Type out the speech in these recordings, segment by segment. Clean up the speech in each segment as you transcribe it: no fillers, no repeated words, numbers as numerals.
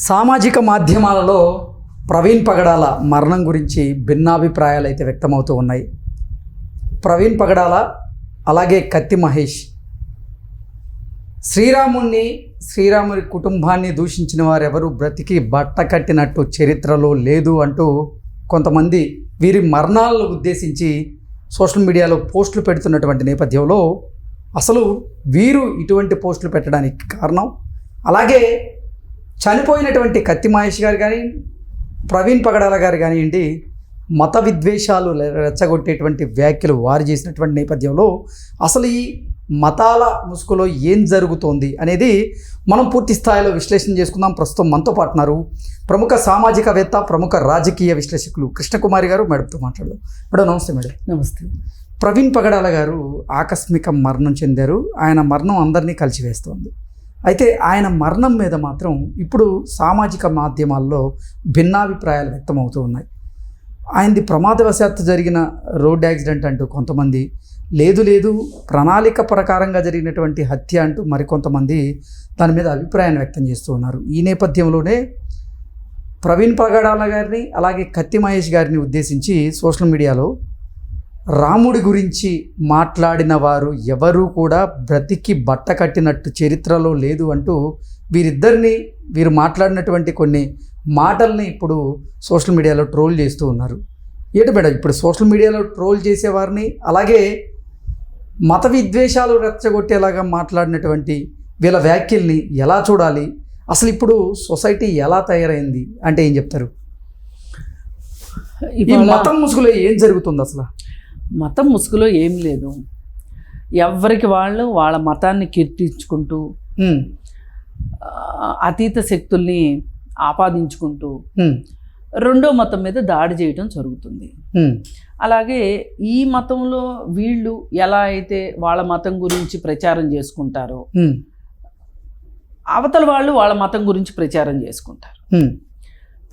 సామాజిక మాధ్యమాలలో ప్రవీణ్ పగడాల మరణం గురించి భిన్నాభిప్రాయాలు అయితే వ్యక్తమవుతూ ఉన్నాయి. ప్రవీణ్ పగడాల అలాగే కత్తి మహేష్ శ్రీరాముని కుటుంబాన్ని దూషించిన వారెవరూ బ్రతికి బట్ట కట్టినట్టు చరిత్రలో లేదు అంటూ కొంతమంది వీరి మరణాలను ఉద్దేశించి సోషల్ మీడియాలో పోస్టులు పెడుతున్నటువంటి నేపథ్యంలో అసలు వీరు ఇటువంటి పోస్టులు పెట్టడానికి కారణం, అలాగే చనిపోయినటువంటి కత్తి మహేష్ గారు కానీ ప్రవీణ్ పగడాల గారు కానివ్వండి మత విద్వేషాలు రెచ్చగొట్టేటువంటి వ్యాఖ్యలు వారు చేసినటువంటి నేపథ్యంలో అసలు ఈ మతాల ముసుగులో ఏం జరుగుతోంది అనేది మనం పూర్తి స్థాయిలో విశ్లేషణ చేసుకుందాం. ప్రస్తుతం మనతో పాటున్నారు ప్రముఖ సామాజికవేత్త, ప్రముఖ రాజకీయ విశ్లేషకులు కృష్ణకుమారి గారు. మేడంతో మాట్లాడదాం. మేడం నమస్తే. మేడం నమస్తే. ప్రవీణ్ పగడాల గారు ఆకస్మిక మరణం చెందారు. ఆయన మరణం అందరినీ కలిసివేస్తోంది. అయితే ఆయన మరణం మీద మాత్రం ఇప్పుడు సామాజిక మాధ్యమాల్లో భిన్నాభిప్రాయాలు వ్యక్తమవుతూ ఉన్నాయి. ఆయనది ప్రమాదవశాత్తు జరిగిన రోడ్ యాక్సిడెంట్ అంటూ కొంతమంది, లేదు ప్రణాళిక ప్రకారంగా జరిగినటువంటి హత్య అంటూ మరికొంతమంది దాని మీద అభిప్రాయాన్ని వ్యక్తం చేస్తూ ఉన్నారు. ఈ నేపథ్యంలోనే ప్రవీణ్ పగడాల గారిని అలాగే కత్తి మహేష్ గారిని ఉద్దేశించి సోషల్ మీడియాలో రాముడి గురించి మాట్లాడిన వారు ఎవరూ కూడా బ్రతికి బట్ట కట్టినట్టు చరిత్రలో లేదు అంటూ వీరు మాట్లాడినటువంటి కొన్ని మాటల్ని ఇప్పుడు సోషల్ మీడియాలో ట్రోల్ చేస్తూ ఉన్నారు. ఏంటి మేడం ఇప్పుడు సోషల్ మీడియాలో ట్రోల్ చేసేవారిని, అలాగే మత విద్వేషాలు రెచ్చగొట్టేలాగా మాట్లాడినటువంటి వీళ్ళ వ్యాఖ్యల్ని ఎలా చూడాలి? అసలు ఇప్పుడు సొసైటీ ఎలా తయారైంది అంటే ఏం చెప్తారు? ఈ మతం ముసుగులో ఏం జరుగుతుంది? అసలు మతం ముసుగులో ఏం లేదు. ఎవరికి వాళ్ళు వాళ్ళ మతాన్ని కీర్తించుకుంటూ అతీత శక్తుల్ని ఆపాదించుకుంటూ రెండో మతం మీద దాడి చేయడం జరుగుతుంది. అలాగే ఈ మతంలో వీళ్ళు ఎలా అయితే వాళ్ళ మతం గురించి ప్రచారం చేసుకుంటారో అవతల వాళ్ళు వాళ్ళ మతం గురించి ప్రచారం చేసుకుంటారు.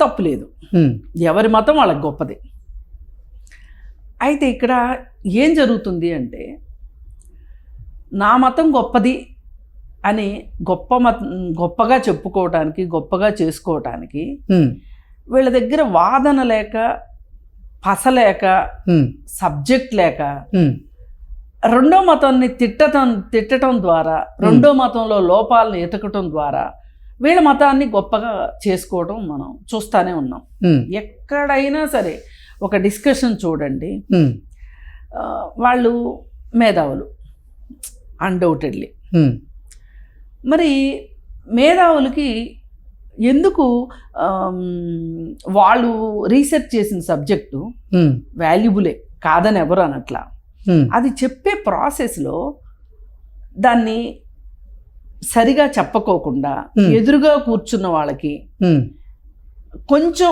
తప్పులేదు, ఎవరి మతం వాళ్ళకి గొప్పది. అయితే ఇక్కడ ఏం జరుగుతుంది అంటే, నా మతం గొప్పది అని గొప్పగా చెప్పుకోవటానికి, గొప్పగా చేసుకోవటానికి వీళ్ళ దగ్గర వాదన లేక, పసలేక, సబ్జెక్ట్ లేక రెండో మతాన్ని తిట్టడం ద్వారా, రెండో మతంలో లోపాలను ఎతకటం ద్వారా వీళ్ళ మతాన్ని గొప్పగా చేసుకోవడం మనం చూస్తూనే ఉన్నాం. ఎక్కడైనా సరే ఒక డిస్కషన్ చూడండి, వాళ్ళు మేధావులు అన్డౌటెడ్లీ. మరి మేధావులకి ఎందుకు వాళ్ళు రీసెర్చ్ చేసిన సబ్జెక్టు వాల్యుబులే కాదని ఎవరు అనట్లా. అది చెప్పే ప్రాసెస్లో దాన్ని సరిగా చెప్పకోకుండా ఎదురుగా కూర్చున్న వాళ్ళకి కొంచెం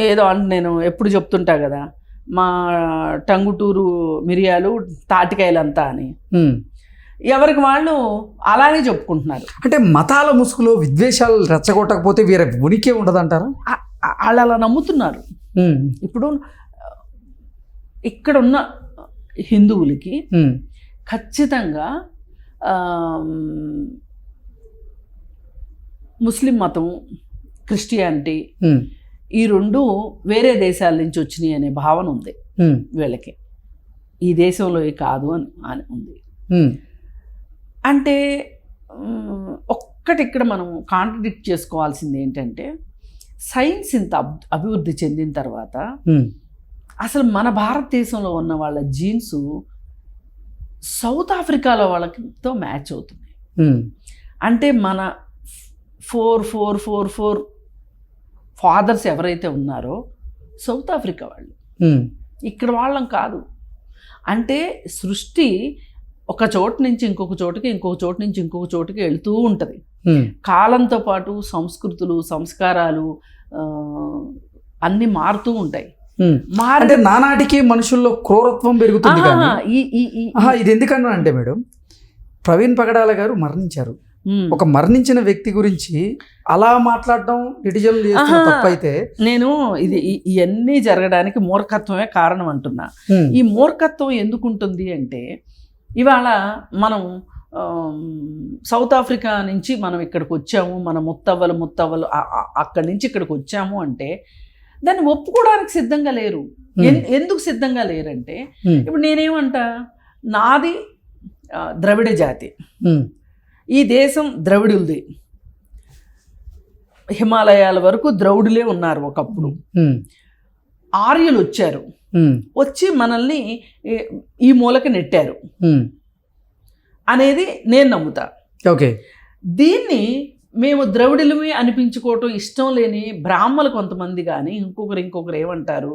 ఏదో అంటే, నేను ఎప్పుడు చెప్తుంటా కదా, మా టంగుటూరు మిరియాలు తాటికాయలంతా అని, ఎవరికి వాళ్ళు అలానే చెప్పుకుంటున్నారు. అంటే మతాల ముసుగులో విద్వేషాలు రెచ్చగొట్టకపోతే వీరి ఉనికి ఉండదంటారా? వాళ్ళు అలా నమ్ముతున్నారు. ఇప్పుడు ఇక్కడున్న హిందువులకి ఖచ్చితంగా ముస్లిం మతం, క్రిస్టియానిటీ ఈ రెండు వేరే దేశాల నుంచి వచ్చినాయి అనే భావన ఉంది వీళ్ళకి. ఈ దేశంలో కాదు అని ఉంది. అంటే ఒక్కటి ఇక్కడ మనం కాంట్రడిక్ట్ చేసుకోవాల్సింది ఏంటంటే, సైన్స్ ఇంత అభివృద్ధి చెందిన తర్వాత అసలు మన భారతదేశంలో ఉన్న వాళ్ళ జీన్స్ సౌత్ ఆఫ్రికాలో వాళ్ళతో మ్యాచ్ అవుతున్నాయి. అంటే మన 4 ఫాదర్స్ ఎవరైతే ఉన్నారో సౌత్ ఆఫ్రికా వాళ్ళు, ఇక్కడ వాళ్ళం కాదు. అంటే సృష్టి ఒక చోటు నుంచి ఇంకొక చోటుకి, ఇంకొక చోటు నుంచి ఇంకొక చోటుకి వెళుతూ ఉంటుంది. కాలంతో పాటు సంస్కృతులు, సంస్కారాలు అన్నీ మారుతూ ఉంటాయి. అంటే నానాటికి మనుషుల్లో క్రూరత్వం పెరుగుతుంది. ఇది ఎందుకన్నా అంటే మేడం, ప్రవీణ్ పగడాల గారు మరణించారు. ఒక మరణించిన వ్యక్తి గురించి అలా మాట్లాడడం నెటిజన్లు చేస్తున్న తప్పైతే, నేను ఇవన్నీ జరగడానికి మూర్ఖత్వమే కారణం అంటున్నా. ఈ మూర్ఖత్వం ఎందుకు ఉంటుంది అంటే, ఇవాళ మనం సౌత్ ఆఫ్రికా నుంచి మనం ఇక్కడికి వచ్చాము, మన ముత్తవ్వలు అక్కడి నుంచి ఇక్కడికి వచ్చాము అంటే దాన్ని ఒప్పుకోవడానికి సిద్ధంగా లేరు. ఎందుకు సిద్ధంగా లేరంటే, ఇప్పుడు నేనేమంటా, నాది ద్రవిడ జాతి, ఈ దేశం ద్రవిడులది, హిమాలయాల వరకు ద్రవిడులే ఉన్నారు ఒకప్పుడు, ఆర్యులు వచ్చారు, వచ్చి మనల్ని ఈ మూలకి నెట్టారు అనేది నేను నమ్ముతా. ఓకే, దీన్ని మేము ద్రవిడులమే అనిపించుకోవటం ఇష్టం లేని బ్రాహ్మలు కొంతమంది కానీ ఇంకొకరు ఏమంటారు,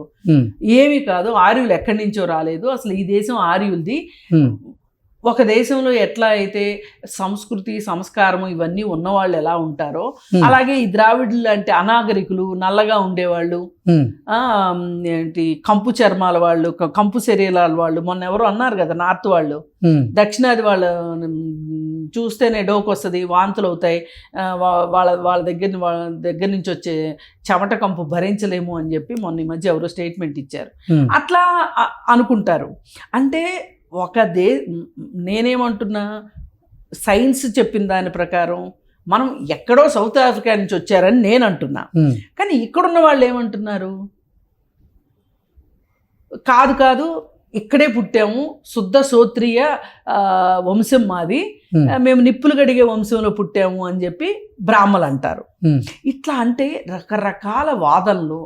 ఏమీ కాదు, ఆర్యులు ఎక్కడి నుంచో రాలేదు, అసలు ఈ దేశం ఆర్యులది. ఒక దేశంలో ఎట్లా అయితే సంస్కృతి సంస్కారము ఇవన్నీ ఉన్నవాళ్ళు ఎలా ఉంటారో అలాగే ఈ ద్రావిడులు అంటే అనాగరికులు, నల్లగా ఉండేవాళ్ళు, ఏంటి కంపు చర్మాల వాళ్ళు, కంపు శరీరాల వాళ్ళు, మొన్న ఎవరో అన్నారు కదా నార్త్ వాళ్ళు, దక్షిణాది వాళ్ళు చూస్తేనే డోకు వస్తుంది, వాంతులు అవుతాయి, వాళ్ళ దగ్గర నుంచి వచ్చే చెమట కంపు భరించలేము అని చెప్పి మొన్న ఈ మధ్య ఎవరో స్టేట్మెంట్ ఇచ్చారు. అట్లా అనుకుంటారు. అంటే నేనేమంటున్నా, సైన్స్ చెప్పిన దాని ప్రకారం మనం ఎక్కడో సౌత్ ఆఫ్రికా నుంచి వచ్చారని నేను అంటున్నా. కానీ ఇక్కడున్న వాళ్ళు ఏమంటున్నారు, కాదు ఇక్కడే పుట్టాము, శుద్ధ క్షోత్రియ వంశం మాది, మేము నిప్పులు గడిగే వంశంలో పుట్టాము అని చెప్పి బ్రాహ్మలు అంటారు. ఇట్లా అంటే రకరకాల వాదనలు,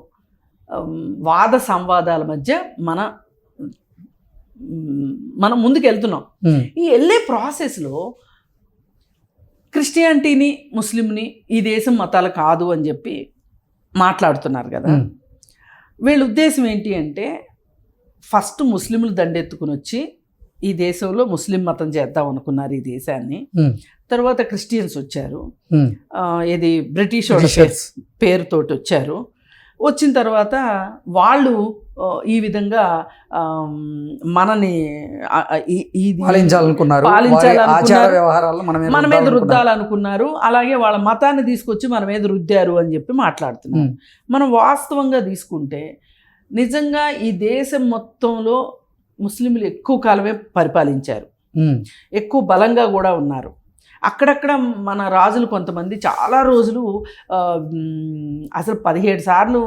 వాద సంవాదాల మధ్య మనం ముందుకు వెళ్తున్నాం. ఈ వెళ్ళే ప్రాసెస్లో క్రిస్టియానిటీని, ముస్లింని ఈ దేశం మతాలు కాదు అని చెప్పి మాట్లాడుతున్నారు కదా. వీళ్ళ ఉద్దేశం ఏంటి అంటే, ఫస్ట్ ముస్లింలు దండెత్తుకుని వచ్చి ఈ దేశంలో ముస్లిం మతం చేద్దాం అనుకున్నారు ఈ దేశాన్ని. తర్వాత క్రిస్టియన్స్ వచ్చారు, ఇది బ్రిటిష్ పేరుతోటి వచ్చారు. వచ్చిన తర్వాత వాళ్ళు ఈ విధంగా మనని మన మీద రుద్దాలనుకున్నారు. అలాగే వాళ్ళ మతాన్ని తీసుకొచ్చి మన మీద రుద్దారు అని చెప్పి మాట్లాడుతున్నారు. మనం వాస్తవంగా తీసుకుంటే నిజంగా ఈ దేశం మొత్తంలో ముస్లింలు ఎక్కువ కాలమే పరిపాలించారు, ఎక్కువ బలంగా కూడా ఉన్నారు. అక్కడక్కడ మన రాజులు కొంతమంది చాలా రోజులు, అసలు 17 సార్లు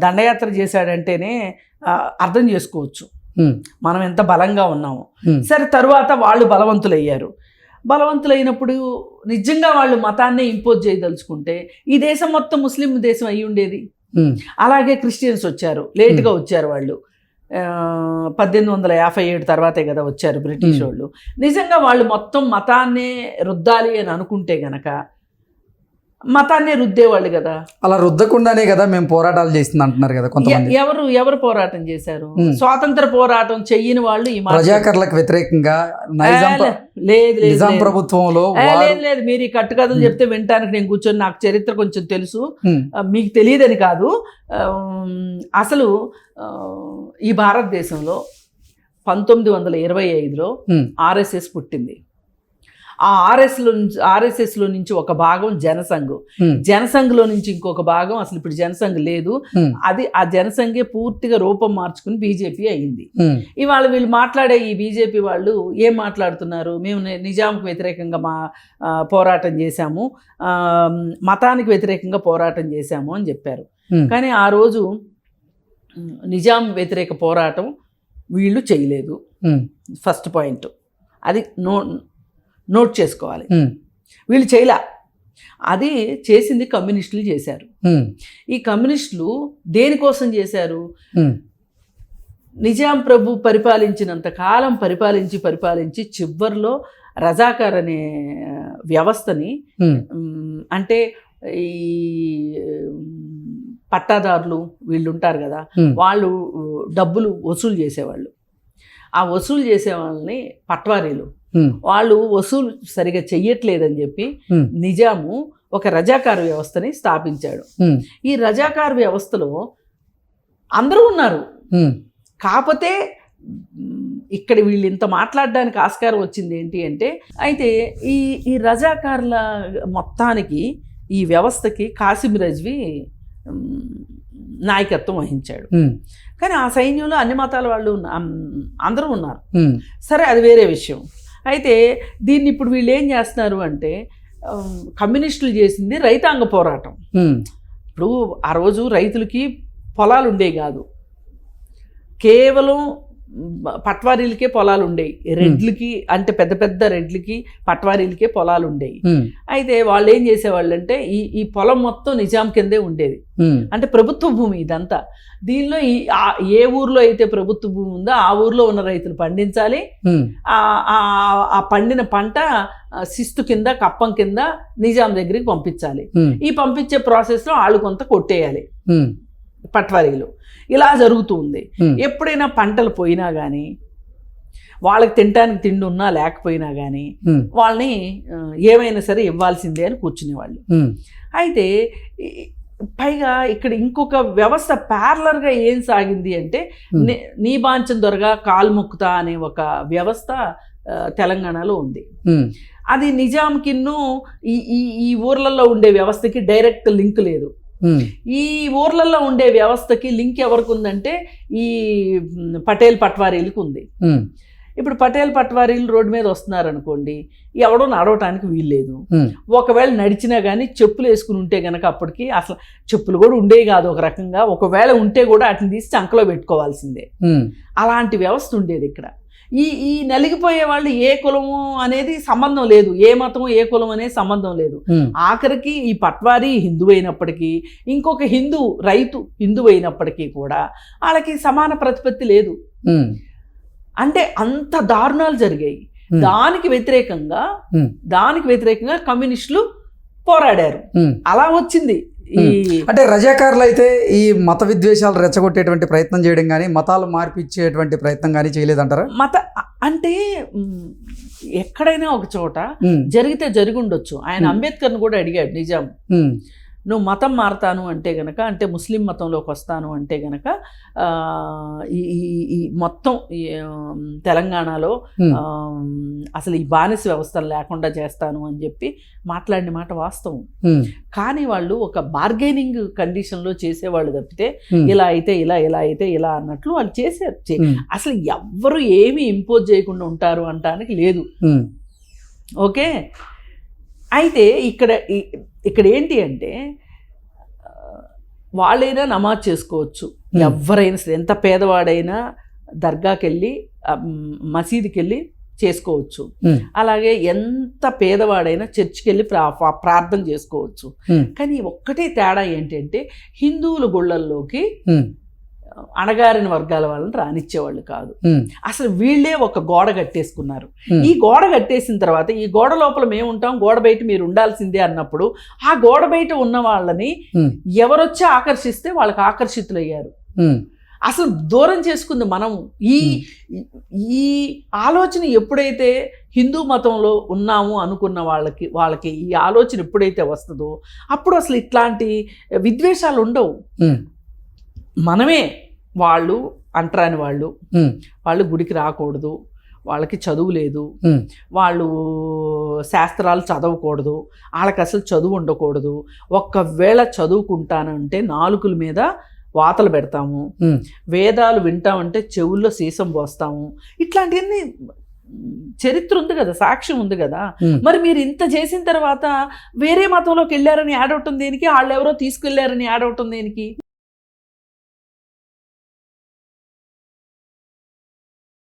దండయాత్ర చేశాడంటేనే అర్థం చేసుకోవచ్చు మనం ఎంత బలంగా ఉన్నాము. సరే, తరువాత వాళ్ళు బలవంతులయ్యారు. బలవంతులైనప్పుడు నిజంగా వాళ్ళు మతాన్నే ఇంపోజ్ చేయదలుచుకుంటే ఈ దేశం మొత్తం ముస్లిం దేశం అయ్యి ఉండేది. అలాగే క్రిస్టియన్స్ వచ్చారు, లేటుగా వచ్చారు. వాళ్ళు 1857 తర్వాతే కదా వచ్చారు బ్రిటిష్ వాళ్ళు. నిజంగా వాళ్ళు మొత్తం మతాన్నే రుద్దాలి అని అనుకుంటే గనక మతాన్నే రుద్దేవాళ్ళు కదా. అలా రుద్దకుండానే కదా మేము పోరాటాలు చేసింది అంటున్నారు కదా కొంతమంది. ఎవరు పోరాటం చేశారు? స్వాతంత్ర పోరాటం చెయ్యని వాళ్ళు ఈ ప్రజాకర్లకు వ్యతిరేకంగా నిజాం ప్రభుత్వంలో లేదు. మీరు ఈ కట్టుకథలు చెప్తే వినటానికి నేను కూర్చొని, నాకు చరిత్ర కొంచెం తెలుసు, మీకు తెలియదని కాదు. అసలు ఈ భారతదేశంలో 1925లో ఆర్ఎస్ఎస్ పుట్టింది. ఆ ఆర్ఎస్ఎస్లో నుంచి ఒక భాగం జనసంఘ్లో నుంచి ఇంకొక భాగం, అసలు ఇప్పుడు జనసంఘ్ లేదు, అది ఆ జనసంఘే పూర్తిగా రూపం మార్చుకుని బీజేపీ అయింది. ఇవాళ వీళ్ళు మాట్లాడే ఈ బీజేపీ వాళ్ళు ఏం మాట్లాడుతున్నారు, మేము నిజాంకు వ్యతిరేకంగా పోరాటం చేశాము, మతానికి వ్యతిరేకంగా పోరాటం చేశాము అని చెప్పారు. కానీ ఆ రోజు నిజాం వ్యతిరేక పోరాటం వీళ్ళు చేయలేదు. ఫస్ట్ పాయింట్ అది నోట్ చేసుకోవాలి. వీళ్ళు చేయలే, అది చేసింది కమ్యూనిస్టులు చేశారు. ఈ కమ్యూనిస్టులు దేనికోసం చేశారు? నిజాం ప్రభు పరిపాలించినంత కాలం పరిపాలించి చివరిలో రజాకార్ అనే వ్యవస్థని, అంటే ఈ పట్టాదారులు వీళ్ళు ఉంటారు కదా, వాళ్ళు డబ్బులు వసూలు చేసేవాళ్ళు. ఆ వసూలు చేసే వాళ్ళని పట్వారీలు, వాళ్ళు వసూలు సరిగా చెయ్యట్లేదని చెప్పి నిజాము ఒక రజాకారు వ్యవస్థని స్థాపించాడు. ఈ రజాకారు వ్యవస్థలో అందరూ ఉన్నారు. కాకపోతే ఇక్కడ వీళ్ళు ఇంత మాట్లాడడానికి ఆస్కారం వచ్చింది ఏంటి అంటే, అయితే ఈ రజాకార్ల మొత్తానికి ఈ వ్యవస్థకి కాసిం రజ్వీ నాయకత్వం వహించాడు. కానీ ఆ సైన్యంలో అన్ని మతాల వాళ్ళు అందరూ ఉన్నారు. సరే, అది వేరే విషయం. అయితే దీన్ని ఇప్పుడు వీళ్ళు ఏం చేస్తున్నారు అంటే కమ్యూనిస్టులు చేసింది రైతాంగ పోరాటం. ఇప్పుడు ఆ రోజు రైతులకి పొలాలు ఉండేవి కాదు, కేవలం పట్వారీలకే పొలాలు ఉండేవి. రెడ్లకి అంటే పెద్ద పెద్ద రెడ్లకి పట్వారీలకే పొలాలు ఉండేవి. అయితే వాళ్ళు ఏం చేసేవాళ్ళు అంటే ఈ పొలం మొత్తం నిజాం కిందే ఉండేది, అంటే ప్రభుత్వ భూమి ఇదంతా. దీనిలో ఏ ఊర్లో అయితే ప్రభుత్వ భూమి ఉందో ఆ ఊర్లో ఉన్న రైతులు పండించాలి. ఆ పండిన పంట శిస్తు కింద కప్పం కింద నిజాం దగ్గరికి పంపించాలి. ఈ పంపించే ప్రాసెస్లో వాళ్ళు కొంత కొట్టేయాలి పట్వారీలు. ఇలా జరుగుతూ ఉంది. ఎప్పుడైనా పంటలు పోయినా కానీ, వాళ్ళకి తినడానికి తిండి ఉన్నా లేకపోయినా కానీ వాళ్ళని ఏమైనా సరే ఇవ్వాల్సిందే అని కూర్చునేవాళ్ళు. అయితే పైగా ఇక్కడ ఇంకొక వ్యవస్థ ప్యారలర్గా ఏం సాగింది అంటే నీ బాంచం దొరగా కాలు మొక్కుతా అనే ఒక వ్యవస్థ తెలంగాణలో ఉంది. అది నిజాంకిన్ను ఈ ఊర్లలో ఉండే వ్యవస్థకి డైరెక్ట్ లింక్ లేదు. ఈ ఊర్లలో ఉండే వ్యవస్థకి లింక్ ఎవరికి ఉందంటే ఈ పటేల్ పట్వారీలకు ఉంది. ఇప్పుడు పటేల్ పట్వారీలు రోడ్డు మీద వస్తున్నారు అనుకోండి, ఎవడో నడవటానికి వీల్లేదు. ఒకవేళ నడిచినా కానీ చెప్పులు వేసుకుని ఉంటే గనక అప్పటికి అసలు చెప్పులు కూడా ఉండేవి కాదు ఒక రకంగా. ఒకవేళ ఉంటే కూడా వాటిని తీసి చంకలో పెట్టుకోవాల్సిందే. అలాంటి వ్యవస్థ ఉండేది ఇక్కడ. ఈ నలిగిపోయే వాళ్ళు ఏ కులము అనేది సంబంధం లేదు, ఏ మతము ఏ కులం అనేది సంబంధం లేదు. ఆఖరికి ఈ పట్వారీ హిందూ అయినప్పటికీ, ఇంకొక హిందూ రైతు హిందూ అయినప్పటికీ కూడా వాళ్ళకి సమాన ప్రతిపత్తి లేదు. అంటే అంత దారుణాలు జరిగాయి. దానికి వ్యతిరేకంగా కమ్యూనిస్టులు పోరాడారు. అలా వచ్చింది. అంటే రజాకారులు అయితే ఈ మత విద్వేషాలు రెచ్చగొట్టేటువంటి ప్రయత్నం చేయడం కానీ, మతాలు మార్పిచ్చేటువంటి ప్రయత్నం కానీ చేయలేదంటారా? అంటే ఎక్కడైనా ఒక చోట జరిగితే జరిగి ఉండొచ్చు. ఆయన అంబేద్కర్ని కూడా అడిగాడు నిజాం, నువ్వు మతం మారతాను అంటే గనక, అంటే ముస్లిం మతంలోకి వస్తాను అంటే గనక ఈ మొత్తం తెలంగాణలో అసలు ఈ బానిస వ్యవస్థను లేకుండా చేస్తాను అని చెప్పి మాట్లాడిన మాట వాస్తవం. కానీ వాళ్ళు ఒక బార్గెనింగ్ కండిషన్లో చేసేవాళ్ళు తప్పితే ఇలా అయితే ఇలా, ఇలా అయితే ఇలా అన్నట్లు వాళ్ళు చేశారు. అసలు ఎవ్వరు ఏమి ఇంపోజ్ చేయకుండా ఉంటారు అనటానికి లేదు. ఓకే, అయితే ఇక్కడ ఏంటి అంటే వాళ్ళైనా నమాజ్ చేసుకోవచ్చు, ఎవరైనా సరే, ఎంత పేదవాడైనా దర్గాకి వెళ్ళి మసీదుకి వెళ్ళి చేసుకోవచ్చు. అలాగే ఎంత పేదవాడైనా చర్చికి వెళ్ళి ప్రార్థన చేసుకోవచ్చు. కానీ ఒక్కటే తేడా ఏంటంటే హిందువుల గుళ్ళల్లోకి అణగారిన వర్గాల వాళ్ళని రానిచ్చేవాళ్ళు కాదు. అసలు వీళ్ళే ఒక గోడ కట్టేసుకున్నారు. ఈ గోడ కట్టేసిన తర్వాత ఈ గోడ లోపల మేము ఉంటాం, గోడ బయట మీరు ఉండాల్సిందే అన్నప్పుడు ఆ గోడ బయట ఉన్న వాళ్ళని ఎవరొచ్చి ఆకర్షిస్తే వాళ్ళకి ఆకర్షితులయ్యారు. అసలు దూరం చేసుకుంది మనం. ఈ ఆలోచన ఎప్పుడైతే హిందూ మతంలో ఉన్నాము అనుకున్న వాళ్ళకి ఈ ఆలోచన ఎప్పుడైతే వస్తుందో అప్పుడు అసలు ఇట్లాంటి విద్వేషాలు ఉండవు. మనమే వాళ్ళు అంటరాని వాళ్ళు గుడికి రాకూడదు, వాళ్ళకి చదువు లేదు, వాళ్ళు శాస్త్రాలు చదవకూడదు, వాళ్ళకి అసలు చదువు ఉండకూడదు, ఒక్కవేళ చదువుకుంటానంటే నాలుకల మీద వాతలు పెడతాము, వేదాలు వింటామంటే చెవుల్లో సీసం పోస్తాము, ఇట్లాంటివన్నీ చరిత్ర ఉంది కదా, సాక్ష్యం ఉంది కదా. మరి మీరు ఇంత చేసిన తర్వాత వేరే మతంలోకి వెళ్ళారని యాడ్ అవటం దేనికి, వాళ్ళు ఎవరో తీసుకెళ్లారని యాడ్ అవటం దేనికి?